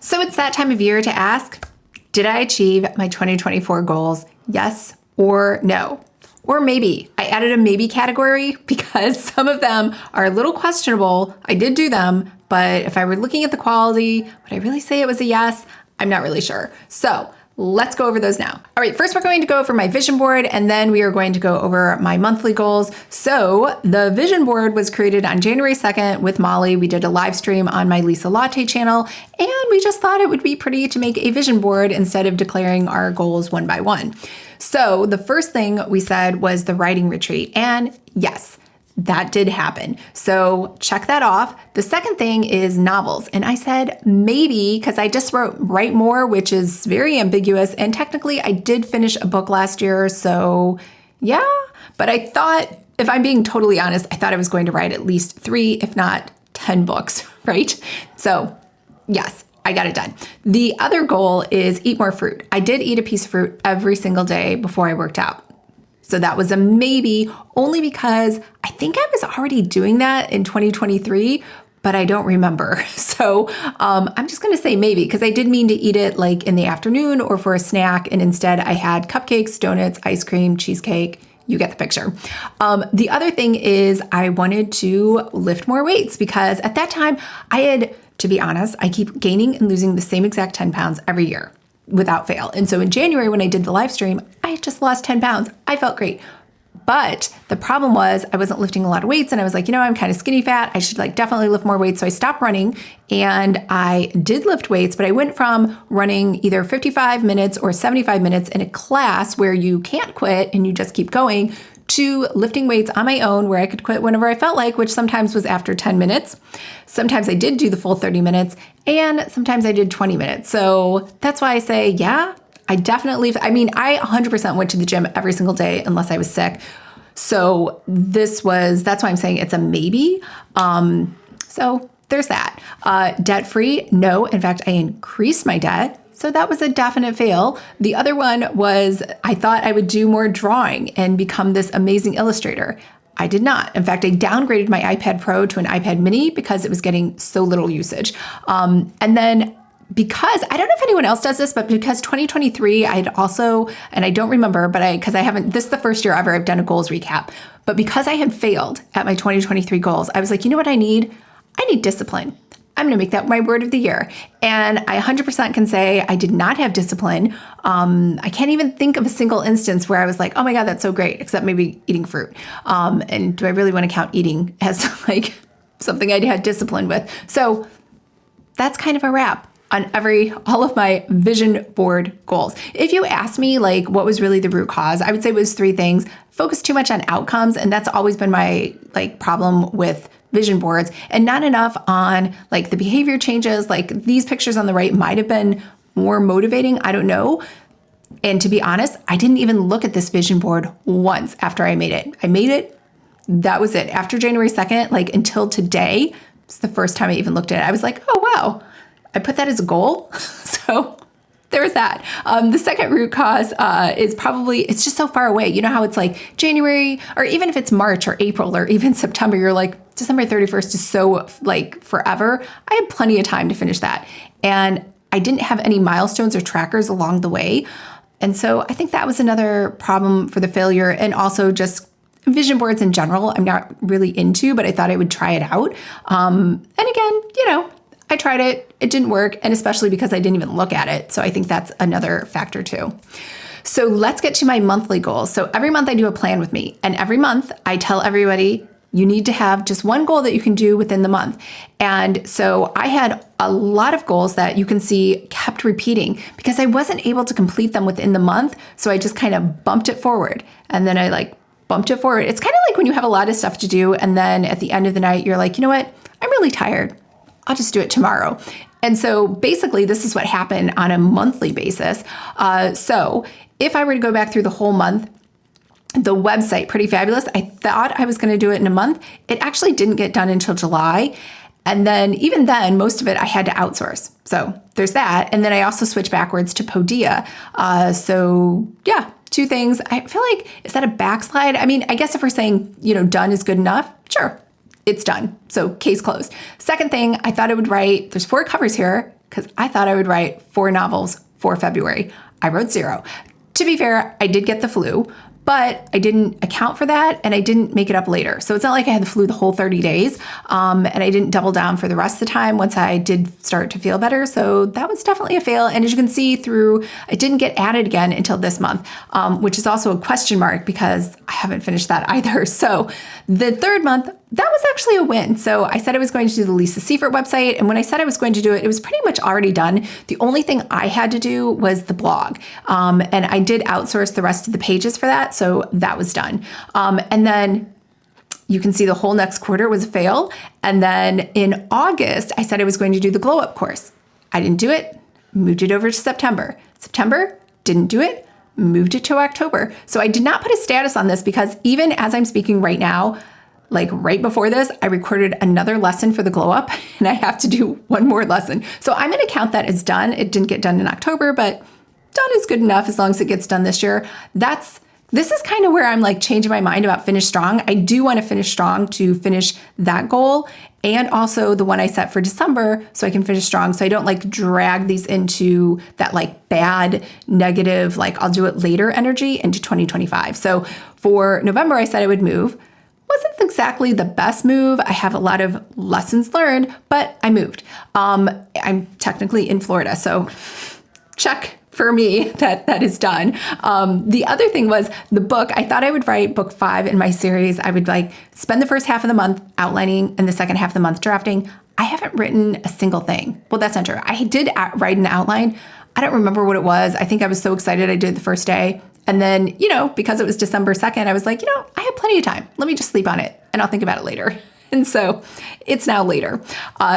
So it's that time of year to ask, did I achieve my 2024 goals? Yes or no? Or maybe. I added a maybe category because some of them are a little questionable. I did do them, but if I were looking at the quality, would I really say it was a yes? I'm not really sure. So let's go over those now. All right, first we're going to go over my vision board, and then we are going to go over my monthly goals. So the vision board was created on January 2nd with Molly. We did a live stream on my Lisa Latte channel, and we just thought it would be pretty to make a vision board instead of declaring our goals one by one. So the first thing we said was the writing retreat, and yes, that did happen. So check that off. The second thing is novels. And I said maybe because I just wrote Write More, which is very ambiguous. And technically I did finish a book last year. So yeah, but I thought, if I'm being totally honest, I thought I was going to write at least 3, if not 10 books, right? So yes, I got it done. The other goal is eat more fruit. I did eat a piece of fruit every single day before I worked out. So that was a maybe, only because I think I was already doing that in 2023, but I don't remember. So I'm just going to say maybe, because I did mean to eat it like in the afternoon or for a snack. And instead I had cupcakes, donuts, ice cream, cheesecake. You get the picture. The other thing is I wanted to lift more weights because at that time I had, to be honest, I keep gaining and losing the same exact 10 pounds every year without fail. And so in January, when I did the live stream, I just lost 10 pounds. I felt great. But the problem was I wasn't lifting a lot of weights, and I was like, I'm kind of skinny fat. I should definitely lift more weights. So I stopped running, and I did lift weights, but I went from running either 55 minutes or 75 minutes in a class where you can't quit and you just keep going, to lifting weights on my own where I could quit whenever I felt like, which sometimes was after 10 minutes. Sometimes I did do the full 30 minutes, and sometimes I did 20 minutes. So that's why I say, yeah, I 100% went to the gym every single day unless I was sick. So that's why I'm saying it's a maybe. So there's that. Debt-free, no. In fact, I increased my debt. So that was a definite fail. The other one was I thought I would do more drawing and become this amazing illustrator. I did not. In fact, I downgraded my iPad Pro to an iPad Mini because it was getting so little usage. And then because I don't know if anyone else does this, but because 2023, I had also, and I don't remember, but because I haven't, this is the first year ever I've done a goals recap. But because I had failed at my 2023 goals, I was like, you know what I need? I need discipline. I'm going to make that my word of the year. And I 100% can say I did not have discipline. I can't even think of a single instance where I was like, oh my God, that's so great, except maybe eating fruit. And do I really want to count eating as something I had discipline with? So that's kind of a wrap on all of my vision board goals. If you ask me what was really the root cause, I would say it was 3 things. Focus too much on outcomes. And that's always been my problem with vision boards, and not enough on the behavior changes. These pictures on the right might have been more motivating. I don't know. And to be honest, I didn't even look at this vision board once after I made it. I made it. That was it. After January 2nd, until today, it's the first time I even looked at it. I was like, oh, wow, I put that as a goal. So there's that. The second root cause is probably, it's just so far away. You know how it's January, or even if it's March or April or even September, you're December 31st is so forever. I had plenty of time to finish that. And I didn't have any milestones or trackers along the way. And so I think that was another problem for the failure. And also just vision boards in general, I'm not really into, but I thought I would try it out. And again, I tried it. It didn't work. And especially because I didn't even look at it. So I think that's another factor too. So let's get to my monthly goals. So every month I do a plan with me. And every month I tell everybody, you need to have just one goal that you can do within the month. And so I had a lot of goals that you can see kept repeating because I wasn't able to complete them within the month. So I just kind of bumped it forward. And then I bumped it forward. It's kind of like when you have a lot of stuff to do. And then at the end of the night, you're like, you know what? I'm really tired. I'll just do it tomorrow. And so basically this is what happened on a monthly basis. So if I were to go back through the whole month, the website, Pretty Fabulous, I thought I was going to do it in a month. It actually didn't get done until July. And then even then, most of it I had to outsource. So there's that. And then I also switched backwards to Podia. So yeah, 2 things. I feel like, is that a backslide? I mean, I guess if we're saying, done is good enough, sure, it's done. So case closed. Second thing, I thought I would write, there's 4 covers here, because I thought I would write 4 novels for February. I wrote 0. To be fair, I did get the flu, but I didn't account for that and I didn't make it up later. So it's not like I had the flu the whole 30 days and I didn't double down for the rest of the time once I did start to feel better. So that was definitely a fail. And as you can see it didn't get added again until this month, which is also a question mark because I haven't finished that either. So the third month, that was actually a win. So I said I was going to do the Lisa Seifert website. And when I said I was going to do it, it was pretty much already done. The only thing I had to do was the blog. And I did outsource the rest of the pages for that. So that was done. And then you can see the whole next quarter was a fail. And then in August, I said I was going to do the Glow Up course. I didn't do it, moved it over to September. September, didn't do it, moved it to October. So I did not put a status on this because even as I'm speaking right now, like right before this, I recorded another lesson for the Glow Up and I have to do one more lesson. So I'm going to count that as done. It didn't get done in October, but done is good enough as long as it gets done this year. This is kind of where I'm like changing my mind about finish strong. I do want to finish strong to finish that goal and also the one I set for December so I can finish strong. So I don't like drag these into that like bad, negative, like I'll do it later energy into 2025. So for November, I said I would move. Wasn't exactly the best move. I have a lot of lessons learned, but I moved. I'm technically in Florida, so check for me that is done. The other thing was the book. I thought I would write book 5 in my series. I would like spend the first half of the month outlining and the second half of the month drafting. I haven't written a single thing. Well, that's not true. I did write an outline. I don't remember what it was. I think I was so excited I did it the first day. And then, because it was December 2nd, I was like, I have plenty of time. Let me just sleep on it and I'll think about it later. And so it's now later.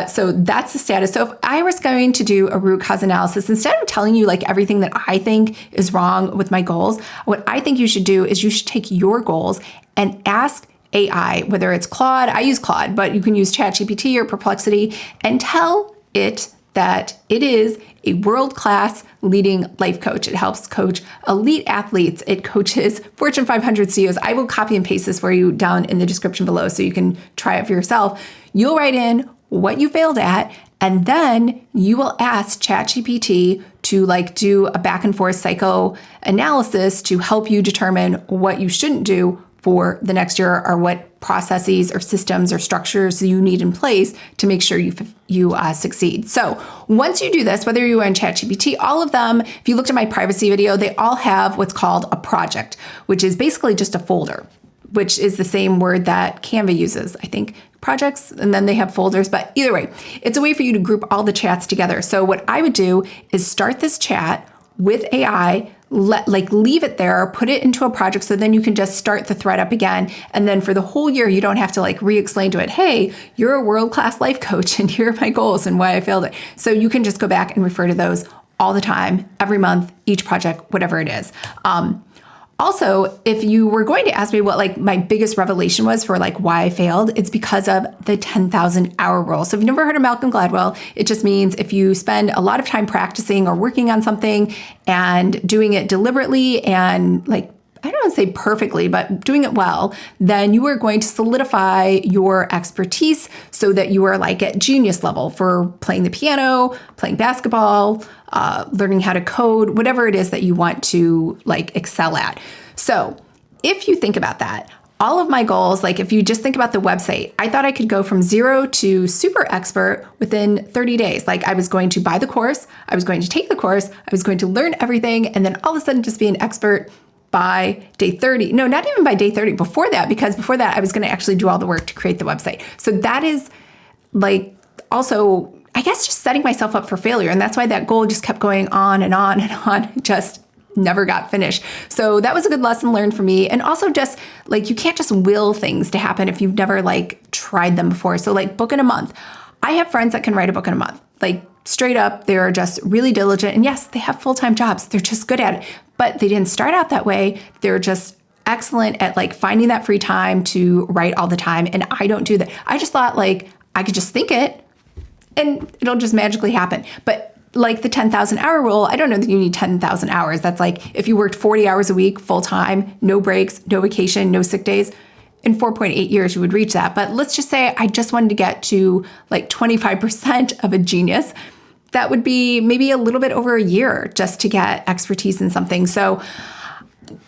So that's the status. So if I was going to do a root cause analysis, instead of telling you like everything that I think is wrong with my goals, what I think you should do is you should take your goals and ask AI, whether it's Claude, I use Claude, but you can use ChatGPT or Perplexity and tell it that it is a world-class leading life coach. It helps coach elite athletes. It coaches Fortune 500 CEOs. I will copy and paste this for you down in the description below so you can try it for yourself. You'll write in what you failed at, and then you will ask ChatGPT to like do a back and forth psychoanalysis to help you determine what you shouldn't do for the next year or what processes or systems or structures you need in place to make sure you succeed. So once you do this, whether you are in ChatGPT, all of them, if you looked at my privacy video, they all have what's called a project, which is basically just a folder, which is the same word that Canva uses, I think. Projects, and then they have folders, but either way, it's a way for you to group all the chats together. So what I would do is start this chat with AI, leave it there, put it into a project so then you can just start the thread up again. And then for the whole year, you don't have to like re-explain to it, hey, you're a world-class life coach and here are my goals and why I failed it. So you can just go back and refer to those all the time, every month, each project, whatever it is. Also, if you were going to ask me what like my biggest revelation was for like why I failed, it's because of the 10,000 hour rule. So if you've never heard of Malcolm Gladwell, it just means if you spend a lot of time practicing or working on something and doing it deliberately and like, I don't want to say perfectly, but doing it well, then you are going to solidify your expertise so that you are like at genius level for playing the piano, playing basketball, learning how to code, whatever it is that you want to like excel at. So if you think about that, all of my goals, like if you just think about the website, I thought I could go from 0 to super expert within 30 days. Like I was going to buy the course, I was going to take the course, I was going to learn everything, and then all of a sudden just be an expert by day 30. No, not even by day 30. Before that, because before that, I was going to actually do all the work to create the website. So that is like also, I guess, just setting myself up for failure. And that's why that goal just kept going on and on and on, just never got finished. So that was a good lesson learned for me. And also just like, you can't just will things to happen if you've never like tried them before. So like book in a month. I have friends that can write a book in a month. Like straight up, they're just really diligent. And yes, they have full-time jobs. They're just good at it. But they didn't start out that way. They're just excellent at like finding that free time to write all the time. And I don't do that. I just thought like I could just think it and it'll just magically happen. But like the 10,000 hour rule, I don't know that you need 10,000 hours. That's like if you worked 40 hours a week, full time, no breaks, no vacation, no sick days, in 4.8 years, you would reach that. But let's just say I just wanted to get to like 25% of a genius. that would be maybe a little bit over a year just to get expertise in something. So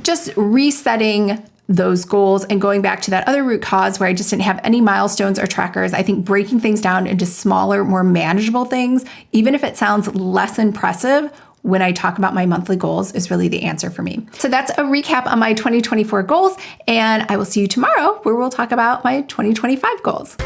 just resetting those goals and going back to that other root cause where I just didn't have any milestones or trackers. I think breaking things down into smaller, more manageable things, even if it sounds less impressive when I talk about my monthly goals, is really the answer for me. So that's a recap on my 2024 goals, and I will see you tomorrow where we'll talk about my 2025 goals.